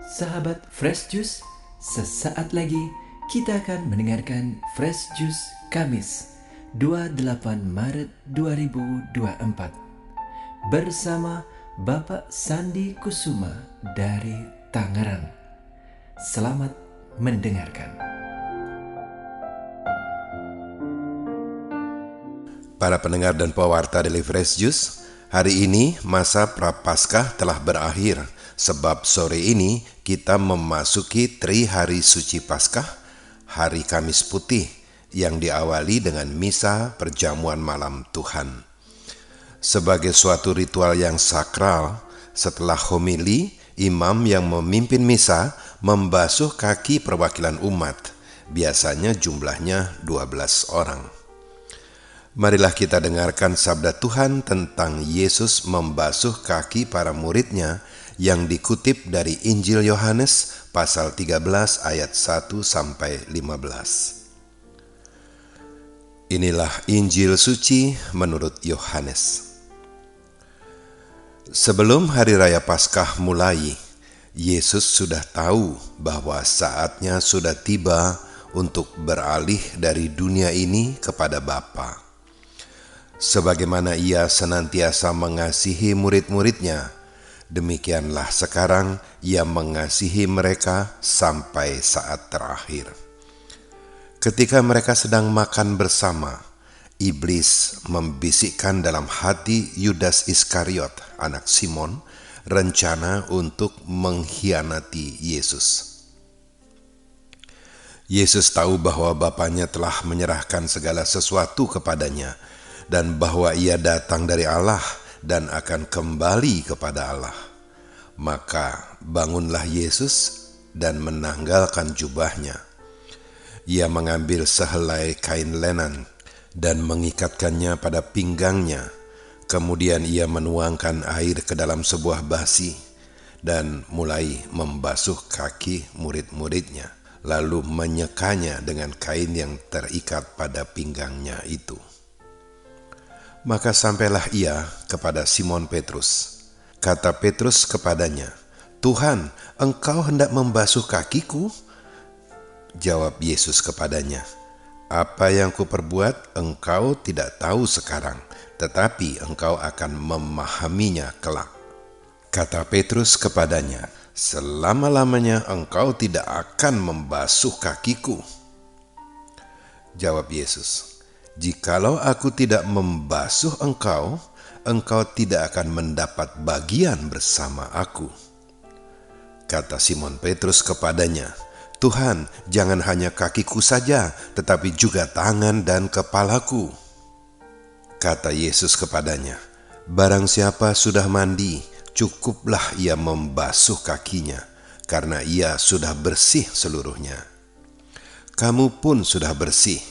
Sahabat Fresh Juice, sesaat lagi kita akan mendengarkan Fresh Juice Kamis 28 Maret 2024 bersama Bapak Sandi Kusuma dari Tangerang. Selamat mendengarkan. Para pendengar dan pewarta Daily Fresh Juice, hari ini masa Prapaskah telah berakhir, sebab sore ini kita memasuki Tri Hari Suci Paskah, Hari Kamis Putih, yang diawali dengan misa perjamuan malam Tuhan. Sebagai suatu ritual yang sakral, setelah homili, imam yang memimpin misa membasuh kaki perwakilan umat, biasanya jumlahnya 12 orang. Marilah kita dengarkan sabda Tuhan tentang Yesus membasuh kaki para muridnya yang dikutip dari Injil Yohanes pasal 13 ayat 1-15. Inilah Injil suci menurut Yohanes. Sebelum hari raya Paskah mulai, Yesus sudah tahu bahwa saatnya sudah tiba untuk beralih dari dunia ini kepada Bapa. Sebagaimana ia senantiasa mengasihi murid-muridnya, demikianlah sekarang ia mengasihi mereka sampai saat terakhir. Ketika mereka sedang makan bersama, iblis membisikkan dalam hati Yudas Iskariot, anak Simon, rencana untuk mengkhianati Yesus. Yesus tahu bahwa Bapanya telah menyerahkan segala sesuatu kepadanya, dan bahwa ia datang dari Allah dan akan kembali kepada Allah. Maka bangunlah Yesus dan menanggalkan jubahnya. Ia mengambil sehelai kain lenan dan mengikatkannya pada pinggangnya. Kemudian ia menuangkan air ke dalam sebuah basi dan mulai membasuh kaki murid-muridnya, lalu menyekanya dengan kain yang terikat pada pinggangnya itu. Maka sampailah ia kepada Simon Petrus. Kata Petrus kepadanya, "Tuhan, engkau hendak membasuh kakiku?" Jawab Yesus kepadanya, "Apa yang kuperbuat engkau tidak tahu sekarang, tetapi engkau akan memahaminya kelak." Kata Petrus kepadanya, "Selama-lamanya engkau tidak akan membasuh kakiku." Jawab Yesus, "Jikalau aku tidak membasuh engkau, engkau tidak akan mendapat bagian bersama aku." Kata Simon Petrus kepadanya, "Tuhan, jangan hanya kakiku saja, tetapi juga tangan dan kepalaku." Kata Yesus kepadanya, "Barang siapa sudah mandi, cukuplah ia membasuh kakinya, karena ia sudah bersih seluruhnya. Kamu pun sudah bersih,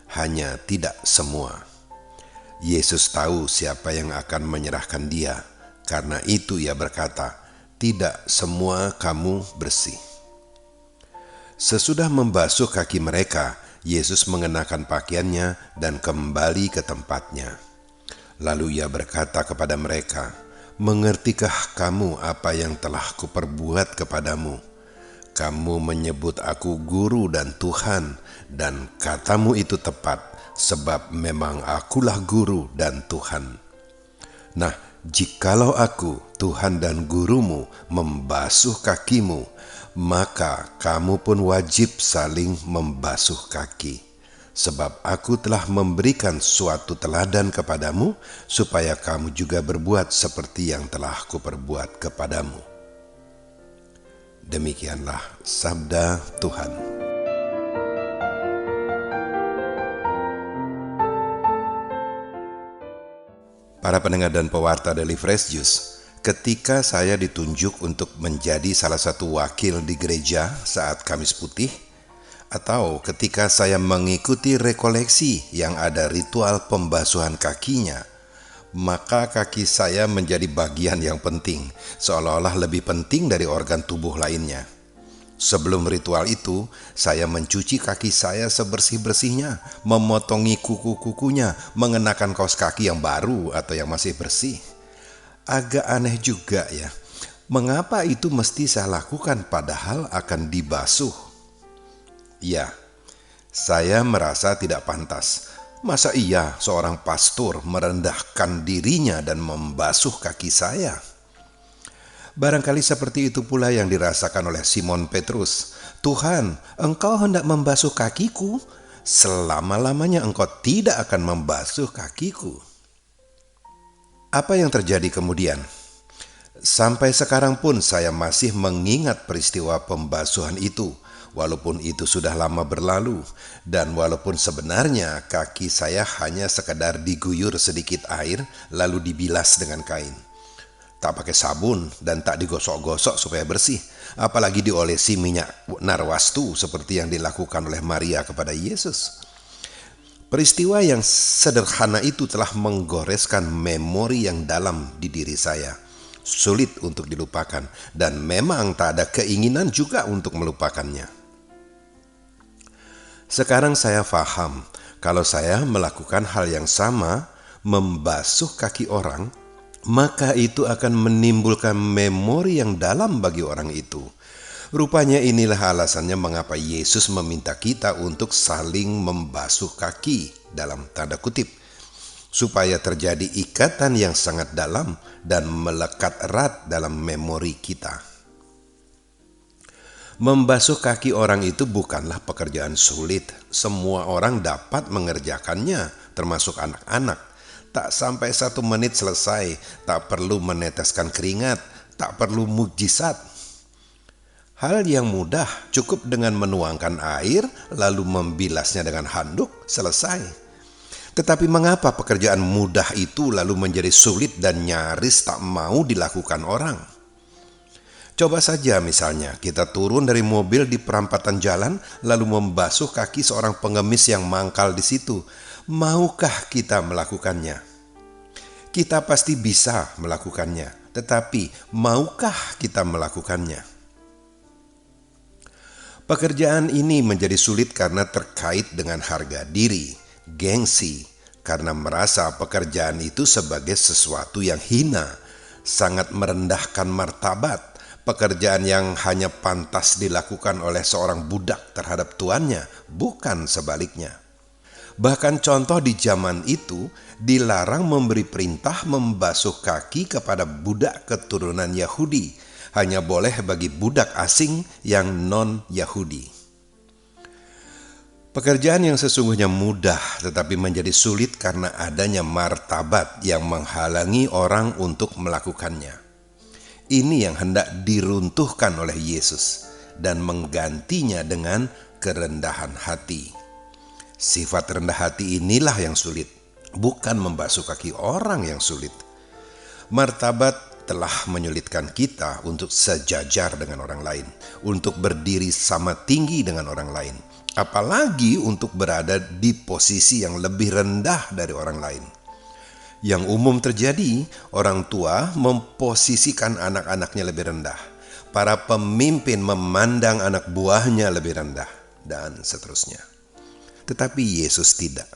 hanya tidak semua." Yesus tahu siapa yang akan menyerahkan dia, karena itu ia berkata, "Tidak semua kamu bersih." Sesudah membasuh kaki mereka, Yesus mengenakan pakaiannya dan kembali ke tempatnya. Lalu ia berkata kepada mereka, "Mengertikah kamu apa yang telah kuperbuat kepadamu? Kamu menyebut aku guru dan Tuhan, dan katamu itu tepat, sebab memang akulah guru dan Tuhan. Nah, jikalau aku, Tuhan dan gurumu, membasuh kakimu, maka kamu pun wajib saling membasuh kaki. Sebab aku telah memberikan suatu teladan kepadamu, supaya kamu juga berbuat seperti yang telah kuperbuat kepadamu." Demikianlah sabda Tuhan. Para pendengar dan pewarta Daily Fresh Juice, ketika saya ditunjuk untuk menjadi salah satu wakil di gereja saat Kamis Putih, atau ketika saya mengikuti rekoleksi yang ada ritual pembasuhan kakinya, maka kaki saya menjadi bagian yang penting, seolah-olah lebih penting dari organ tubuh lainnya. Sebelum ritual itu, saya mencuci kaki saya sebersih-bersihnya, memotongi kuku-kukunya, mengenakan kaos kaki yang baru atau yang masih bersih. Agak aneh juga ya, Mengapa itu mesti saya lakukan padahal akan dibasuh? Ya, saya merasa tidak pantas. Masa iya seorang pastor merendahkan dirinya dan membasuh kaki saya? Barangkali seperti itu pula yang dirasakan oleh Simon Petrus. Tuhan, engkau hendak membasuh kakiku? Selama-lamanya engkau tidak akan membasuh kakiku. Apa yang terjadi kemudian? Sampai sekarang pun saya masih mengingat peristiwa pembasuhan itu, walaupun itu sudah lama berlalu, dan walaupun sebenarnya kaki saya hanya sekedar diguyur sedikit air lalu dibilas dengan kain. Tak pakai sabun dan tak digosok-gosok supaya bersih, apalagi diolesi minyak narwastu seperti yang dilakukan oleh Maria kepada Yesus. Peristiwa yang sederhana itu telah menggoreskan memori yang dalam di diri saya. Sulit untuk dilupakan dan memang tak ada keinginan juga untuk melupakannya. Sekarang saya paham kalau saya melakukan hal yang sama, membasuh kaki orang, maka itu akan menimbulkan memori yang dalam bagi orang itu. Rupanya inilah alasannya mengapa Yesus meminta kita untuk saling membasuh kaki dalam tanda kutip, supaya terjadi ikatan yang sangat dalam dan melekat erat dalam memori kita. Membasuh kaki orang itu bukanlah pekerjaan sulit. Semua orang dapat mengerjakannya, termasuk anak-anak. Tak sampai 1 menit selesai, tak perlu meneteskan keringat, tak perlu mukjizat. Hal yang mudah, cukup dengan menuangkan air lalu membilasnya dengan handuk, selesai. Tetapi mengapa pekerjaan mudah itu lalu menjadi sulit dan nyaris tak mau dilakukan orang? Coba saja misalnya kita turun dari mobil di perampatan jalan lalu membasuh kaki seorang pengemis yang mangkal di situ. Maukah kita melakukannya? Kita pasti bisa melakukannya, tetapi maukah kita melakukannya? Pekerjaan ini menjadi sulit karena terkait dengan harga diri, gengsi, karena merasa pekerjaan itu sebagai sesuatu yang hina, sangat merendahkan martabat, pekerjaan yang hanya pantas dilakukan oleh seorang budak terhadap tuannya, bukan sebaliknya. Bahkan contoh di zaman itu dilarang memberi perintah membasuh kaki kepada budak keturunan Yahudi, hanya boleh bagi budak asing yang non-Yahudi. Pekerjaan yang sesungguhnya mudah tetapi menjadi sulit karena adanya martabat yang menghalangi orang untuk melakukannya. Ini yang hendak diruntuhkan oleh Yesus dan menggantinya dengan kerendahan hati. Sifat rendah hati inilah yang sulit, bukan membasuh kaki orang yang sulit. Martabat telah menyulitkan kita untuk sejajar dengan orang lain, untuk berdiri sama tinggi dengan orang lain, apalagi untuk berada di posisi yang lebih rendah dari orang lain. Yang umum terjadi, orang tua memposisikan anak-anaknya lebih rendah, para pemimpin memandang anak buahnya lebih rendah, dan seterusnya. Tetapi Yesus tidak.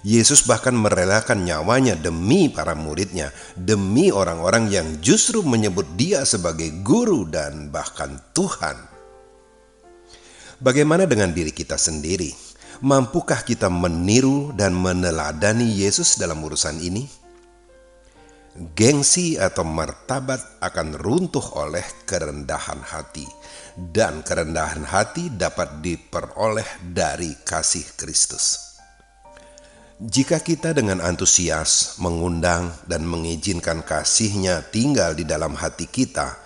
Yesus bahkan merelakan nyawanya demi para muridnya, demi orang-orang yang justru menyebut dia sebagai guru dan bahkan Tuhan. Bagaimana dengan diri kita sendiri? Mampukah kita meniru dan meneladani Yesus dalam urusan ini? Gengsi atau martabat akan runtuh oleh kerendahan hati. Dan kerendahan hati dapat diperoleh dari kasih Kristus. Jika kita dengan antusias mengundang dan mengizinkan kasih-Nya tinggal di dalam hati kita,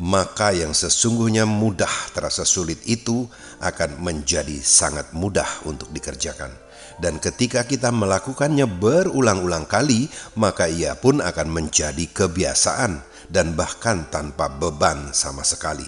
maka yang sesungguhnya mudah terasa sulit itu akan menjadi sangat mudah untuk dikerjakan. Dan ketika kita melakukannya berulang-ulang kali, maka ia pun akan menjadi kebiasaan dan bahkan tanpa beban sama sekali.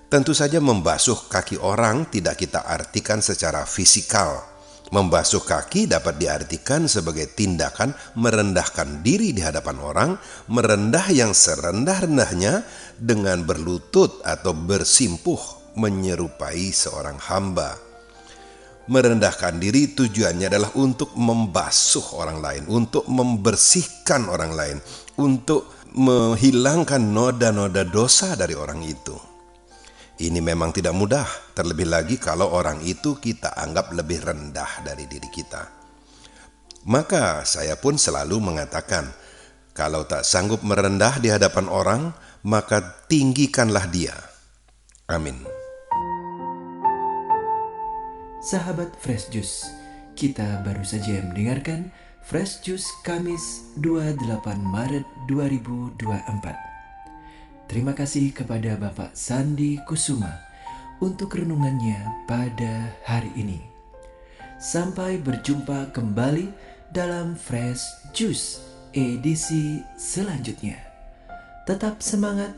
Tentu saja membasuh kaki orang tidak kita artikan secara fisikal. Membasuh kaki dapat diartikan sebagai tindakan merendahkan diri di hadapan orang, merendah yang serendah-rendahnya dengan berlutut atau bersimpuh menyerupai seorang hamba. Merendahkan diri tujuannya adalah untuk membasuh orang lain, untuk membersihkan orang lain, untuk menghilangkan noda-noda dosa dari orang itu. Ini memang tidak mudah, terlebih lagi kalau orang itu kita anggap lebih rendah dari diri kita. Maka saya pun selalu mengatakan, kalau tak sanggup merendah di hadapan orang, maka tinggikanlah dia. Amin. Sahabat Fresh Juice, kita baru saja mendengarkan Fresh Juice Kamis 28 Maret 2024. Terima kasih kepada Bapak Sandi Kusuma untuk renungannya pada hari ini. Sampai berjumpa kembali dalam Fresh Juice edisi selanjutnya. Tetap semangat,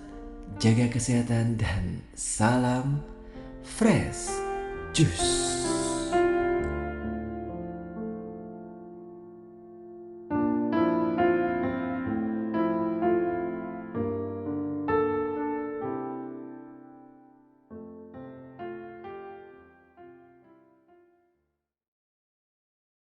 jaga kesehatan, dan salam Fresh Juice.